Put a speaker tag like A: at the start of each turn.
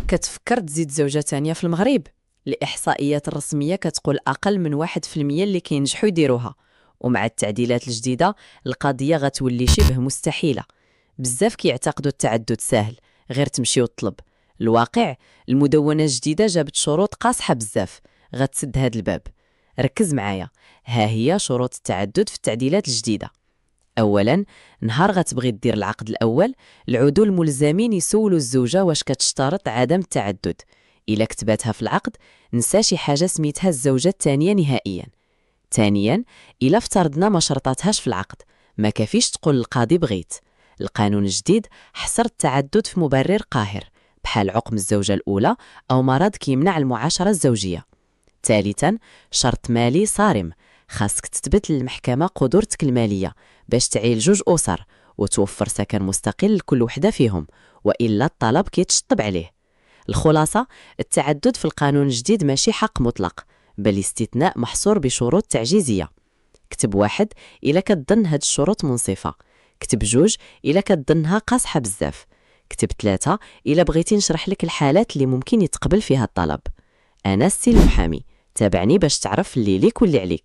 A: كتفكر تزيد زوجة تانية في المغرب؟ الإحصائيات الرسمية كتقول أقل من 1% اللي كينجحوا يديروها، ومع التعديلات الجديدة القضية غتولي شبه مستحيلة. بزاف كيعتقدوا التعدد سهل، غير تمشي وتطلب. الواقع، المدونة الجديدة جابت شروط قاصحة بزاف غتسد هاد الباب. ركز معايا، ها هي شروط التعدد في التعديلات الجديدة. اولا، نهار غتبغي دير العقد الاول، العدول ملزمين يسولوا الزوجه واش كتشترط عدم التعدد. الا كتباتها في العقد، نسى شي حاجه سميتها الزوجه الثانيه نهائيا. ثانيا، الا افترضنا ما شرطاتهاش في العقد، ما كافيش تقول القاضي بغيت. القانون الجديد حصر التعدد في مبرر قاهر، بحال عقم الزوجه الاولى او مرض كيمنع المعاشره الزوجيه. ثالثا، شرط مالي صارم، خاصك تثبت للمحكمة قدرتك المالية باش تعيل جوج أسر وتوفر سكن مستقل لكل وحدة فيهم، وإلا الطلب كيتشطب عليه. الخلاصة، التعدد في القانون الجديد ماشي حق مطلق، بل استثناء محصور بشروط تعجيزية. كتب واحد إلا كتظن هاد الشروط منصفة، كتب جوج إلا كتظنها قاصحة بزاف، كتب 3 إلا بغيتي نشرح لك الحالات اللي ممكن يتقبل فيها الطلب. أنا السي المحامي، تابعني باش تعرف اللي ليك واللي عليك.